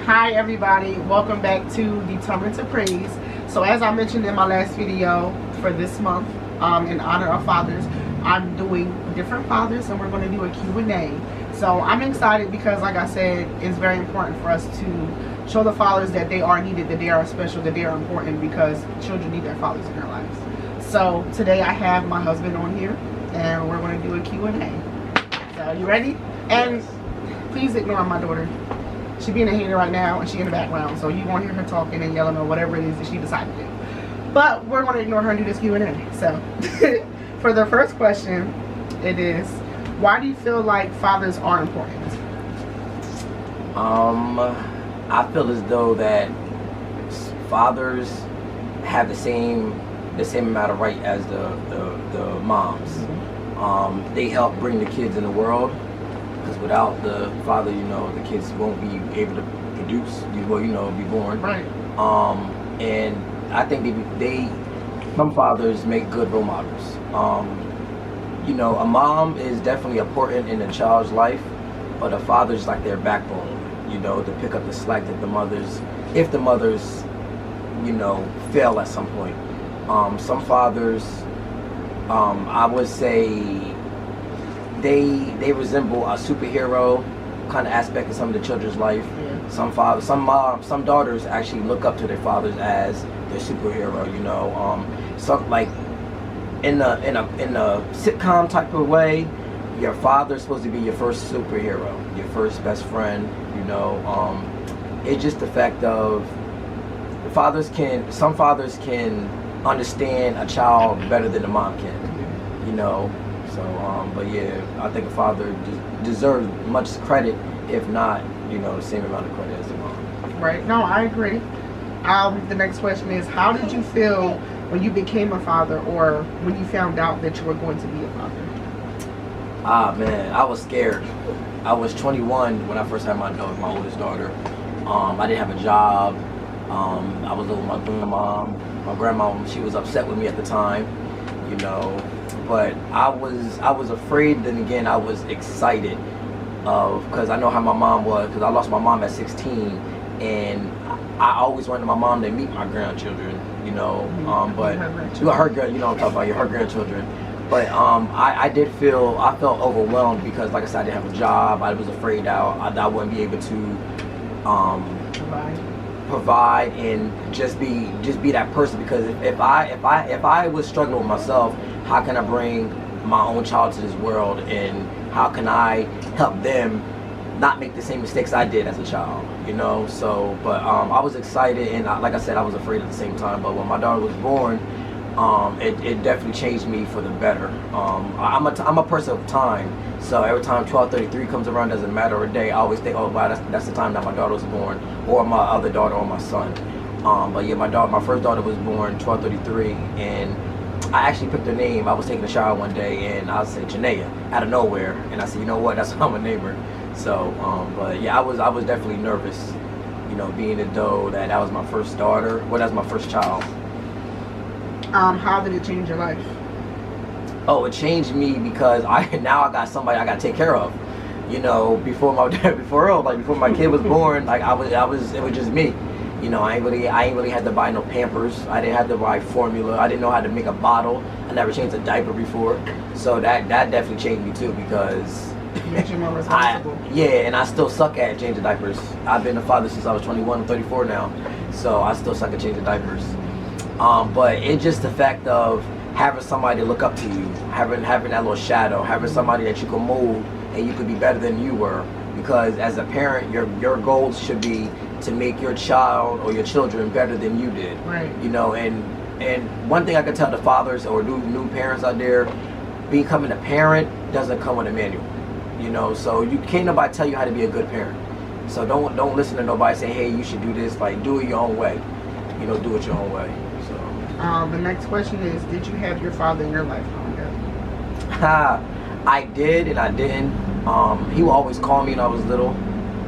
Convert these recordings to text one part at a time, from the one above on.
Hi everybody, welcome back to Determined to Praise. So as I mentioned in my last video for this month, in honor of fathers, I'm doing different fathers and we're going to do a Q&A. So I'm excited because, like I said, it's very important for us to show the fathers that they are needed, that they are special, that they are important, because children need their fathers in their lives. So today I have my husband on here and we're going to do a Q&A. So you ready? And please ignore my daughter. She being a hater right now and she in the background, so you won't hear her talking and yelling or whatever it is that she decided to do. But we're going to ignore her and do this Q&A. So for the first question, it is, why do you feel like fathers are important? I feel as though that fathers have the same amount of right as the moms. Mm-hmm. They help bring the kids in the world. Because without the father, the kids won't be able to produce, be born. Right. And I think some fathers make good role models. A mom is definitely important in a child's life, but a father's like their backbone, to pick up the slack that if the mothers, fail at some point. Some fathers, I would say, they resemble a superhero kind of aspect of some of the children's life. Yeah. Some fathers, some daughters actually look up to their fathers as their superhero. Some like in a sitcom type of way, your father's supposed to be your first superhero, your first best friend. It's just the fact of some fathers can understand a child better than a mom can. But yeah, I think a father deserves much credit, if not, the same amount of credit as a mom. Right. No, I agree. The next question is, how did you feel when you became a father, or when you found out that you were going to be a father? Man, I was scared. I was 21 when I first had my oldest daughter. I didn't have a job. I was living with my grandmom. My grandma, she was upset with me at the time, But I was afraid. Then again, I was excited because I know how my mom was, because I lost my mom at 16, and I always wanted my mom to meet my grandchildren, but her grandchildren. But I felt overwhelmed because, like I said, I didn't have a job. I was afraid I wouldn't be able to provide and just be that person, because if I was struggling with myself, how can I bring my own child to this world, and how can I help them not make the same mistakes I did as a child, So, but I was excited, and like I said, I was afraid at the same time. But when my daughter was born, it definitely changed me for the better. I'm a person of time, so every time 12:33 comes around, doesn't matter a day, I always think, oh wow, that's the time that my daughter was born, or my other daughter, or my son. But yeah, my first daughter was born 12:33, and I actually picked her name. I was taking a shower one day and I said Janaea out of nowhere, and I said, you know what, that's how I'm gonna name her. So, but yeah, I was definitely nervous, being a doe, that was my first daughter. Well, that's my first child. How did it change your life? Oh, it changed me because now I got somebody I got to take care of. Before my kid was born, like it was just me. I ain't really had to buy no Pampers. I didn't have to buy formula. I didn't know how to make a bottle. I never changed a diaper before, so that definitely changed me too, because it makes you more responsible. And I still suck at changing diapers. I've been a father since I was 21. I'm 34 now, so I still suck at changing diapers. But it's just the fact of having somebody to look up to you, having that little shadow, having somebody that you can mold and you could be better than you were. Because as a parent, your goals should be to make your child or your children better than you did. Right. And one thing I can tell the fathers or new parents out there, becoming a parent doesn't come with a manual. So you can't nobody tell you how to be a good parent. So don't listen to nobody say, hey, you should do this. Like, do it your own way. Do it your own way. So. The next question is, did you have your father in your life growing up? I did and I didn't. He would always call me when I was little,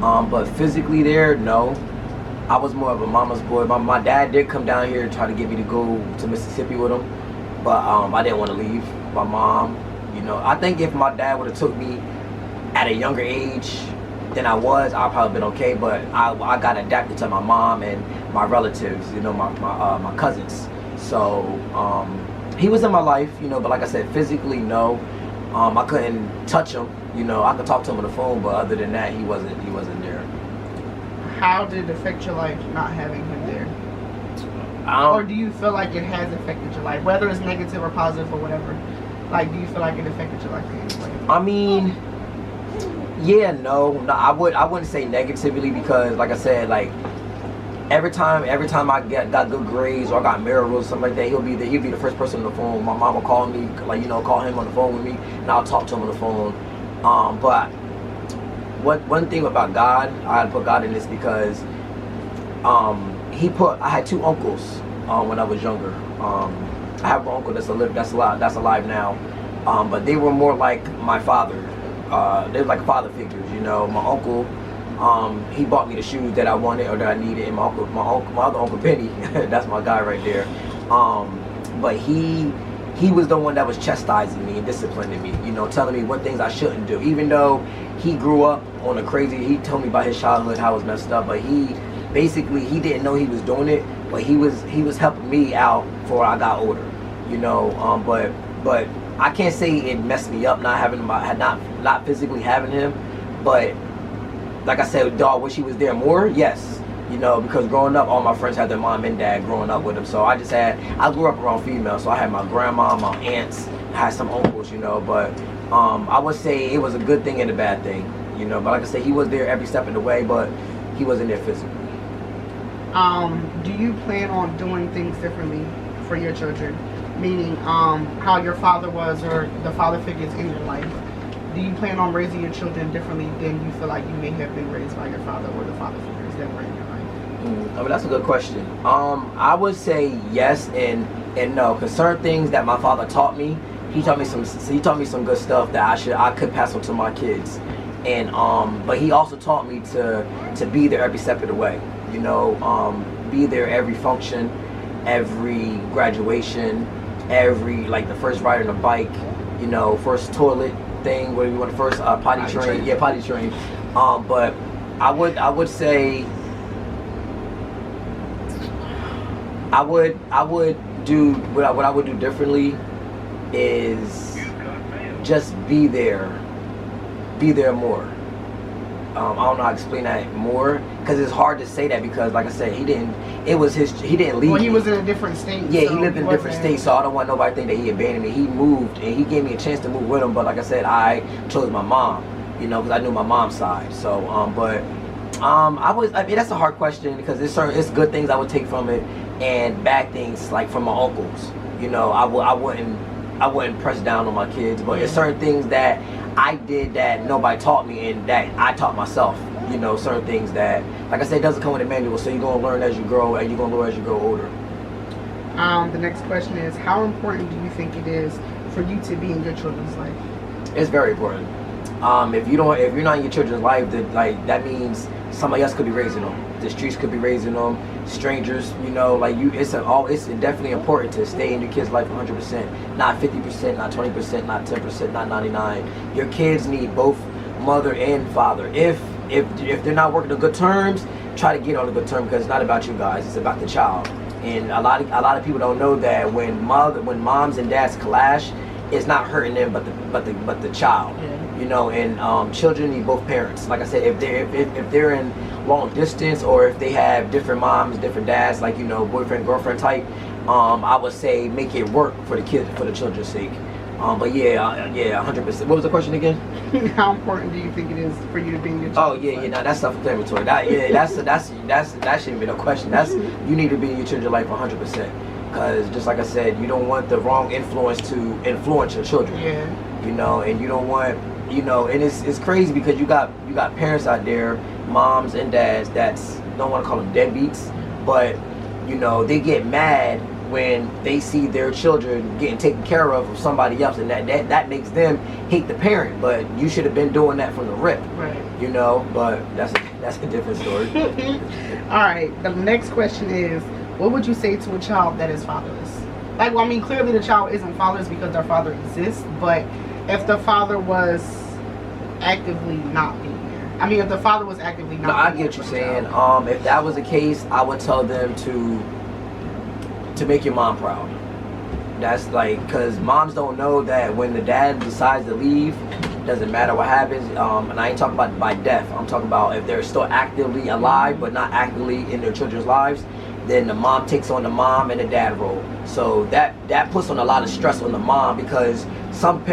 but physically there, no. I was more of a mama's boy. My dad did come down here and try to get me to go to Mississippi with him, but I didn't want to leave. My mom, I think if my dad would have took me at a younger age, than I was, I'd probably been okay. But I got adapted to my mom and my relatives, you know, my cousins. So he was in my life, you know, but like I said, physically, no. I couldn't touch him, you know. I could talk to him on the phone, but other than that, he wasn't there. How did it affect your life not having him there? Or do you feel like it has affected your life, whether it's negative or positive or whatever? Like, do you feel like it affected your life in any way? I mean, yeah, no, I wouldn't say negatively, because like I said, like every time I got good grades or I got miracles or something like that, he'll be the first person on the phone. My mom will call me, like, you know, call him on the phone with me, and I'll talk to him on the phone. But one thing about God, I had to put God in this because I had two uncles when I was younger. I have an uncle that's alive now, but they were more like my father. They were like father figures, you know. My uncle, he bought me the shoes that I wanted or that I needed, and my other uncle Benny, that's my guy right there. But he was the one that was chastising me and disciplining me, you know, telling me what things I shouldn't do. Even though he grew up on a crazy, he told me about his childhood, how it was messed up, but he didn't know he was doing it, but he was helping me out before I got older, you know. But I can't say it messed me up not having him, not physically having him, but like I said, dog, wish he was there more. Yes, you know, because growing up, all my friends had their mom and dad growing up with them, so I grew up around females, so I had my grandma, my aunts, I had some uncles, you know. But I would say it was a good thing and a bad thing, you know. But like I said, he was there every step of the way, but he wasn't there physically. Do you plan on doing things differently for your children? Meaning, how your father was, or the father figures in your life. Do you plan on raising your children differently than you feel like you may have been raised by your father or the father figures that were in your life? I mean, that's a good question. I would say yes and no, because certain things that my father taught me, he taught me some good stuff that I could pass on to my kids. And but he also taught me to be there every step of the way. You know, be there every function, every graduation, every, like, the first ride on a bike, you know, first toilet thing, where you want the first potty train. Yeah, potty train. But I would say I would do what I would do differently is just be there more. I don't know how to explain that more, because it's hard to say that, because like I said, he didn't leave. Well, he was in a different state. Yeah, so he lived in a different state, so I don't want nobody to think that he abandoned me. He moved, and he gave me a chance to move with him, but like I said, I chose my mom, you know, because I knew my mom's side. So, I mean, that's a hard question, because it's good things I would take from it, and bad things, like from my uncles. You know, I wouldn't press down on my kids, but it's certain things that I did that nobody taught me and that I taught myself. You know, certain things that, like I said, it doesn't come with a manual, so you're going to learn as you grow, and you're going to learn as you grow older. The next question is, how important do you think it is for you to be in your children's life? It's very important. If you're not in your children's life, that means somebody else could be raising them. The streets could be raising them, strangers, you know, like it's definitely important to stay in your kids' life 100%, not 50%, not 20%, not 10%, not 99%. Your kids need both mother and father. If they're not working on good terms, try to get on a good term, because it's not about you guys, it's about the child. And a lot of people don't know that when moms and dads clash, it's not hurting them but the child. Yeah. You know, and children need both parents. Like I said, if they're in long distance, or if they have different moms, different dads, like, you know, boyfriend girlfriend type, I would say make it work for the kids, for the children's sake. But yeah, 100%. What was the question again? How important do you think it is for you to be in your children's life? Yeah, no, that's self-explanatory. That shouldn't be no question. You need to be in your children's life 100%, because just like I said, you don't want the wrong influence to influence your children. Yeah. You know, and you don't want, you know, and it's crazy, because you got parents out there, moms and dads, that's, don't want to call them deadbeats, but you know, they get mad when they see their children getting taken care of somebody else, and that makes them hate the parent. But you should have been doing that from the rip, right? You know, but that's a different story. All right, the next question is, what would you say to a child that is fatherless? Like, well, I mean, clearly the child isn't fatherless because their father exists, but if the father was actively not being there, I mean, if the father was actively not. No, I get what you're saying. If that was the case, I would tell them to make your mom proud. That's like, because moms don't know that when the dad decides to leave, doesn't matter what happens. And I ain't talking about by death. I'm talking about if they're still actively alive but not actively in their children's lives, then the mom takes on the mom and the dad role. So that puts on a lot of stress on the mom, because some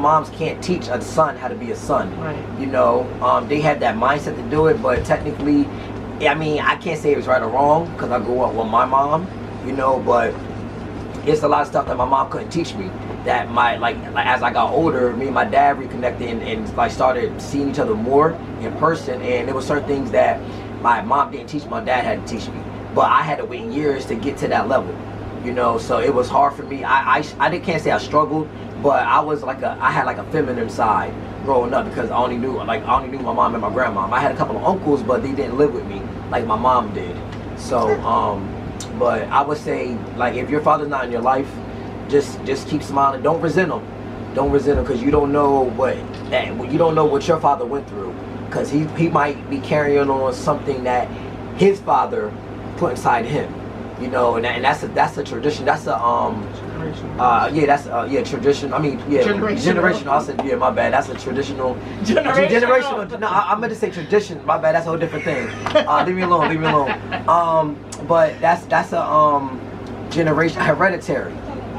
moms can't teach a son how to be a son. Right. You know, they have that mindset to do it, but technically, I mean, I can't say it was right or wrong because I grew up with my mom, you know, but it's a lot of stuff that my mom couldn't teach me. That like as I got older, me and my dad reconnected and like started seeing each other more in person, and there were certain things that my mom didn't teach, my dad had to teach me. But I had to wait years to get to that level, you know. So it was hard for me. I can't say I struggled, but I had like a feminine side growing up, because I only knew my mom and my grandma. I had a couple of uncles, but they didn't live with me like my mom did. So but I would say, like, if your father's not in your life, just keep smiling. Don't resent him. Don't resent him, because you don't know what your father went through, because he might be carrying on something that his father put inside him, you know, and that's a tradition. That's a tradition. I mean, generational. I said, yeah, my bad. That's a traditional. Generational. No, I meant to say tradition. My bad. That's a whole different thing. Leave me alone. But that's a generation hereditary.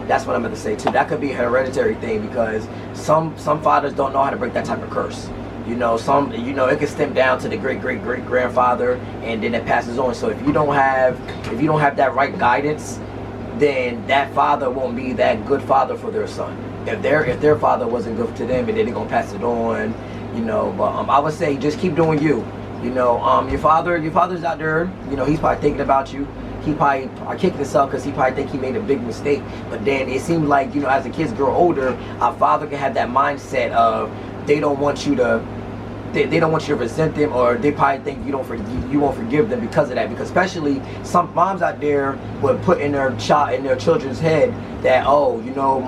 That's what I meant to say too. That could be a hereditary thing, because some fathers don't know how to break that type of curse. You know, it can stem down to the great grandfather, and then it passes on. So if you don't have that right guidance, then that father won't be that good father for their son. If their father wasn't good to them, and then they're gonna pass it on, you know. But I would say just keep doing you. You know, your father's out there. You know, he's probably thinking about you. He probably kicking himself because he probably think he made a big mistake. But then it seems like, you know, as the kids grow older, our father can have that mindset of they don't want you to resent them, or they probably think you won't forgive them because of that. Because especially some moms out there would put in their children's head that, oh, you know,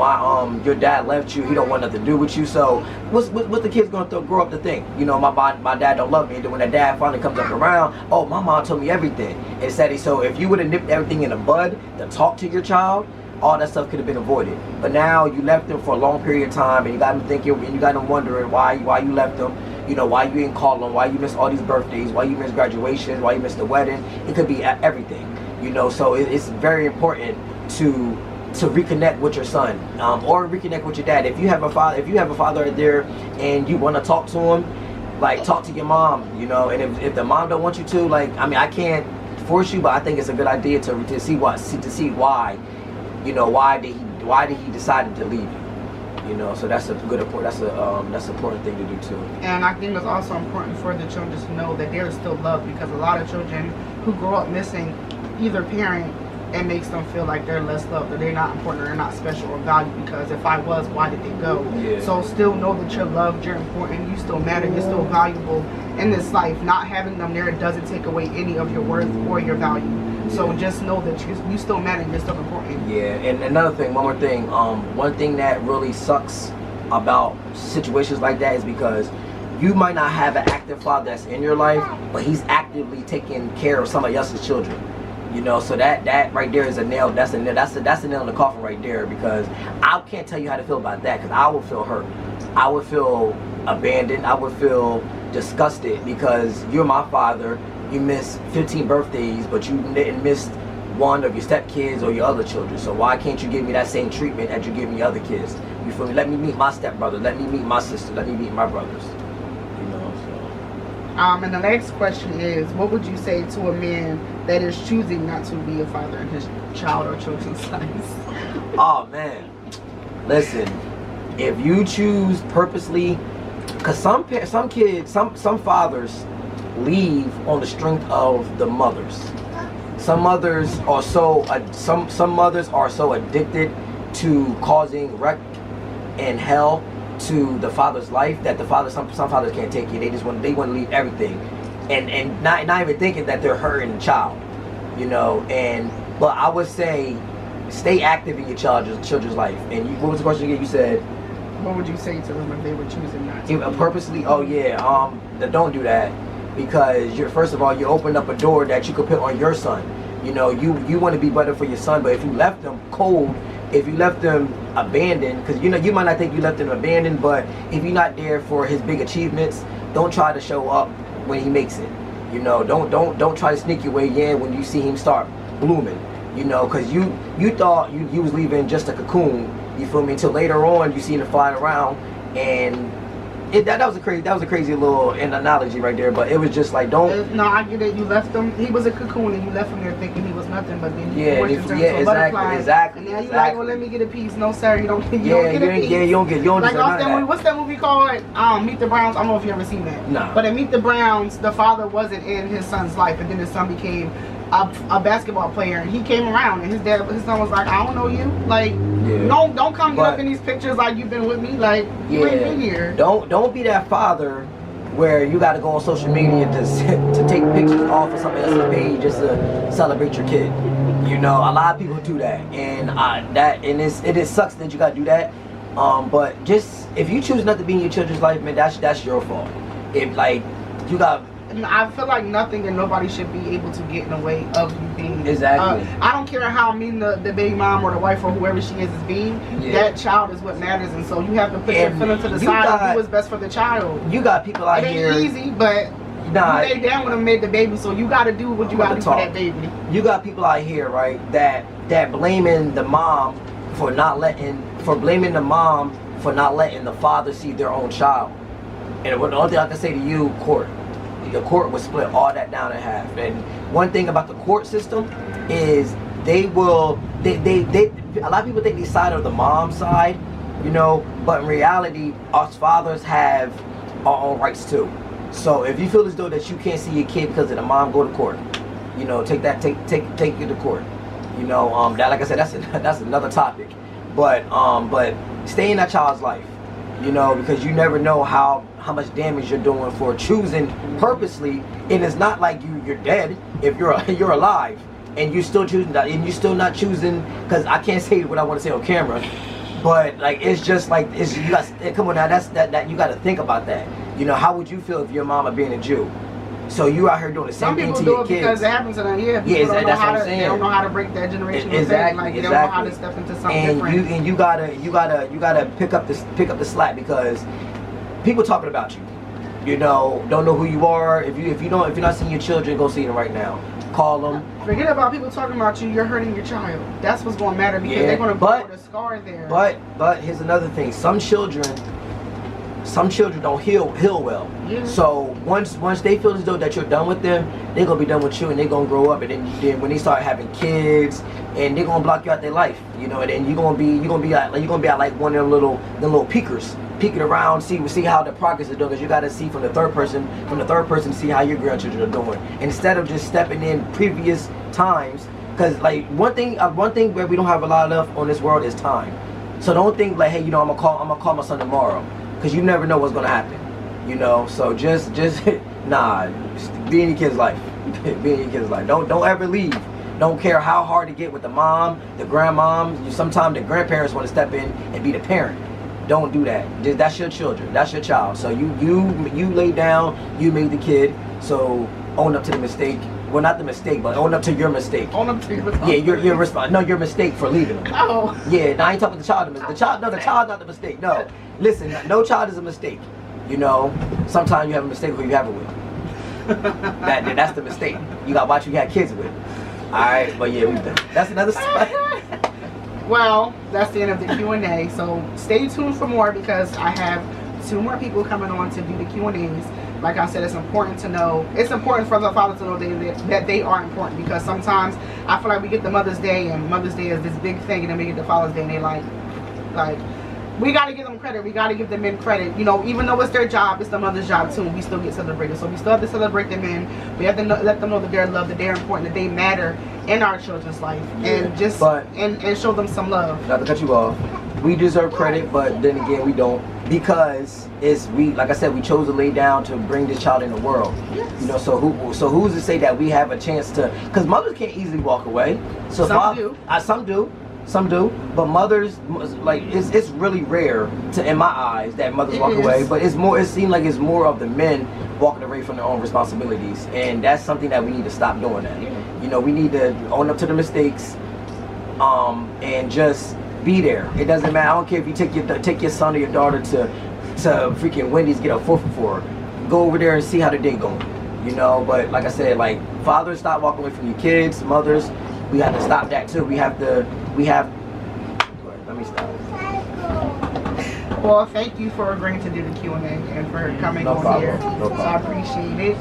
your dad left you, he don't want nothing to do with you. So what's the kids gonna grow up to think? You know, my dad don't love me. And then when that dad finally comes up around, oh, my mom told me everything. And said, so if you would have nipped everything in the bud to talk to your child, all that stuff could have been avoided. But now you left them for a long period of time, and you got them thinking, and you got them wondering why you left them. You know, why you ain't call them, why you missed all these birthdays, why you missed graduations, why you missed the wedding. It could be everything, you know. So it's very important to reconnect with your son, or reconnect with your dad. If you have a father out there and you want to talk to him, like, talk to your mom, you know. And if the mom don't want you to, like, I mean, I can't force you, but I think it's a good idea to see why, you know, why did he decide to leave you. You know, so that's an important thing to do too. And I think it's also important for the children to know that they're still loved, because a lot of children who grow up missing either parent, it makes them feel like they're less loved, or they're not important, or they're not special or valued, because if I was, why did they go? Yeah. So still know that you're loved, you're important, you still matter, you're still valuable in this life. Not having them there doesn't take away any of your worth or your value. So just know that you still matter, you're still important. Yeah, and another thing, one more thing. One thing that really sucks about situations like that is because you might not have an active father that's in your life, but he's actively taking care of somebody else's children. You know, so that right there is a nail. That's a nail in the coffin right there, because I can't tell you how to feel about that, because I would feel hurt. I would feel abandoned. I would feel disgusted, because you're my father. You missed 15 birthdays, but you didn't miss one of your stepkids or your other children. So why can't you give me that same treatment that you give me other kids? You feel me? Let me meet my stepbrother. Let me meet my sister. Let me meet my brothers. You know. So. And the next question is, what would you say to a man that is choosing not to be a father in his child or children's lives? Oh man, listen. If you choose purposely, because some fathers leave on the strength of the mothers. Some mothers are some mothers are so addicted to causing wreck and hell to the father's life that some fathers can't take it. They want to leave everything, and not even thinking that they're hurting the child, you know. But I would say, stay active in your children's life. And what was the question again? You said, what would you say to them if they were choosing not to? Purposely? Oh yeah. Don't do that, because you're, first of all, you open up a door that you could put on your son. You know, you want to be better for your son, but if you left them cold, if you left them abandoned, because you know you might not think you left them abandoned, but if you're not there for his big achievements, don't try to show up when he makes it. You know, don't try to sneak your way in when you see him start blooming. You know, because you thought you was leaving just a cocoon. You feel me? Until later on, you seen him flying around, and that was a crazy little analogy right there. But it was just like, don't. No, I get it. You left him. He was a cocoon, and you left him there thinking he was nothing. But then yeah, exactly. And now you're like, well, let me get a piece. No, sir, you don't get a piece. Yeah, you don't like off that movie. What's that movie called? Meet the Browns. I don't know if you ever seen that. No. But in Meet the Browns, the father wasn't in his son's life, and then his son became a basketball player, and he came around, and his son was like, I don't know you, like, don't come get up in these pictures like you've been with me, like you ain't been here. Don't be that father where you got to go on social media to take pictures off of somebody else's page just to celebrate your kid. You know, a lot of people do that, and it sucks that you got to do that. But just if you choose not to be in your children's life, man, that's your fault. If like you got. I feel like nothing and nobody should be able to get in the way of you being. Exactly. I don't care how mean the baby mom or the wife or whoever she is being. That child is what matters, and so you have to put your feelings to the side and do what's best for the child. You got people out here. It ain't easy, but you lay down when them made the baby, so you got to do what you got to do for that baby. You got people out here, right, that blaming the mom for blaming the mom for not letting the father see their own child. And the only thing I can say to you, court. The court would split all that down in half. And one thing about the court system is they a lot of people think they side of the mom's side, you know, but in reality, us fathers have our own rights too. So if you feel as though that you can't see your kid because of the mom, go to court. You know, take you to court. You know, that, like I said, that's another topic. But stay in that child's life. You know, because you never know how much damage you're doing for choosing purposely, and it's not like you're dead if you're alive and you're still choosing that, and you're still not choosing, because I can't say what I want to say on camera, but like it's just like you got come on now, that you got to think about that. You know, how would you feel if your mama being a Jew? So you out here doing the same thing to your kids. Some people do it because it happens to them. That's what I'm saying. They don't know how to break that generational thing. Like they don't know how to step into something different. And you gotta pick up the slack, because people talking about you. You know, don't know who you are. If you're not seeing your children, go see them right now. Call them. Forget about people talking about you. You're hurting your child. That's what's going to matter, because they're going to put a scar there. But here's another thing. Some children don't heal well. Yeah. So once they feel as though that you're done with them, they're gonna be done with you, and they're gonna grow up, and then when they start having kids, and they're gonna block you out their life, you know, and then you're gonna be like one of them little peekers, peeking around, see how the progress is doing, because you gotta see from the third person, see how your grandchildren are doing, instead of just stepping in previous times. Because like one thing where we don't have a lot of on this world is time. So don't think like, hey, you know, I'm gonna call my son tomorrow, because you never know what's gonna happen. You know, so just nah, be in your kid's life. Be in your kid's life. Don't ever leave. Don't care how hard to get with the mom, the grandmom. Sometimes the grandparents want to step in and be the parent. Don't do that. That's your children. That's your child. So you lay down. You made the kid. So own up to the mistake. Well, not the mistake, but own up to your mistake. Own up to your mistake. Yeah, your mistake for leaving them. Oh. Yeah, now I ain't talking the child. The child not the mistake. No, listen, no child is a mistake. You know, sometimes you have a mistake who you have it with. That's the mistake. You gotta watch who you got kids with. All right, but yeah, that's another story. Well, that's the end of the Q&A. So stay tuned for more, because I have 2 more people coming on to do the Q&As. Like I said, it's important to know. It's important for the fathers to know that they are important, because sometimes I feel like we get the Mother's Day, and Mother's Day is this big thing, and then we get the Father's Day, and they like. We got to give them credit. We got to give the men credit. You know, even though it's their job, it's the mother's job too. We still get celebrated. So we still have to celebrate the men. We have to let them know that they're loved, that they're important, that they matter in our children's life. And just and show them some love. Not to cut you off. We deserve credit, but then again, we don't. Because like I said, we chose to lay down to bring this child in the world. Yes. You know, so who's to say that we have a chance to? Because mothers can't easily walk away. So some do. Some do. Some do, but mothers, like, it's really rare to, in my eyes, that mothers walk away. But it's more. It seems like it's more of the men walking away from their own responsibilities, and that's something that we need to stop doing. That, you know, we need to own up to the mistakes, and just be there. It doesn't matter. I don't care if you take your son or your daughter to freaking Wendy's, get a 4 for $4. Go over there and see how the day goes. You know, but like I said, like, fathers, stop walking away from your kids. Mothers, we have to stop that too. Let me stop. Well, thank you for agreeing to do the Q&A and for coming No on problem. here. No problem. So I appreciate it.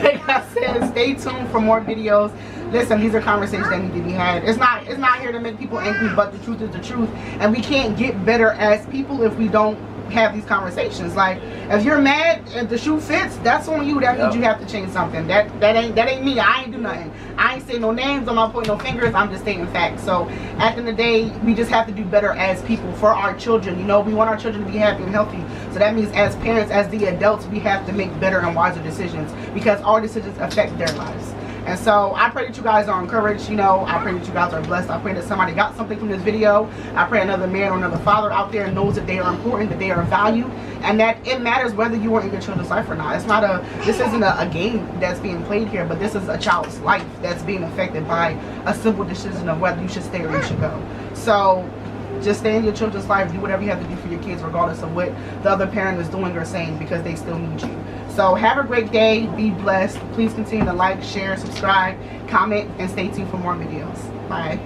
Like I said, stay tuned for more videos. Listen, these are conversations that need to be had. It's not here to make people angry, but the truth is the truth. And we can't get better as people if we don't have these conversations. Like, if you're mad and the shoe fits, that's on you. That means you have to change something. That ain't me. I ain't do nothing. I ain't saying no names. I'm not pointing no fingers. I'm just stating facts. So at the end of the day, we just have to do better as people for our children. You know, we want our children to be happy and healthy. So that means as parents, as the adults, we have to make better and wiser decisions, because our decisions affect their lives. And so I pray that you guys are encouraged. You know, I pray that you guys are blessed. I pray that somebody got something from this video. I pray another man or another father out there knows that they are important, that they are valued, and that it matters whether you are in your children's life or not. This isn't a game that's being played here, but this is a child's life that's being affected by a simple decision of whether you should stay or you should go. So just stay in your children's life. Do whatever you have to do for your kids, regardless of what the other parent is doing or saying, because they still need you. So have a great day. Be blessed. Please continue to like, share, subscribe, comment, and stay tuned for more videos. Bye.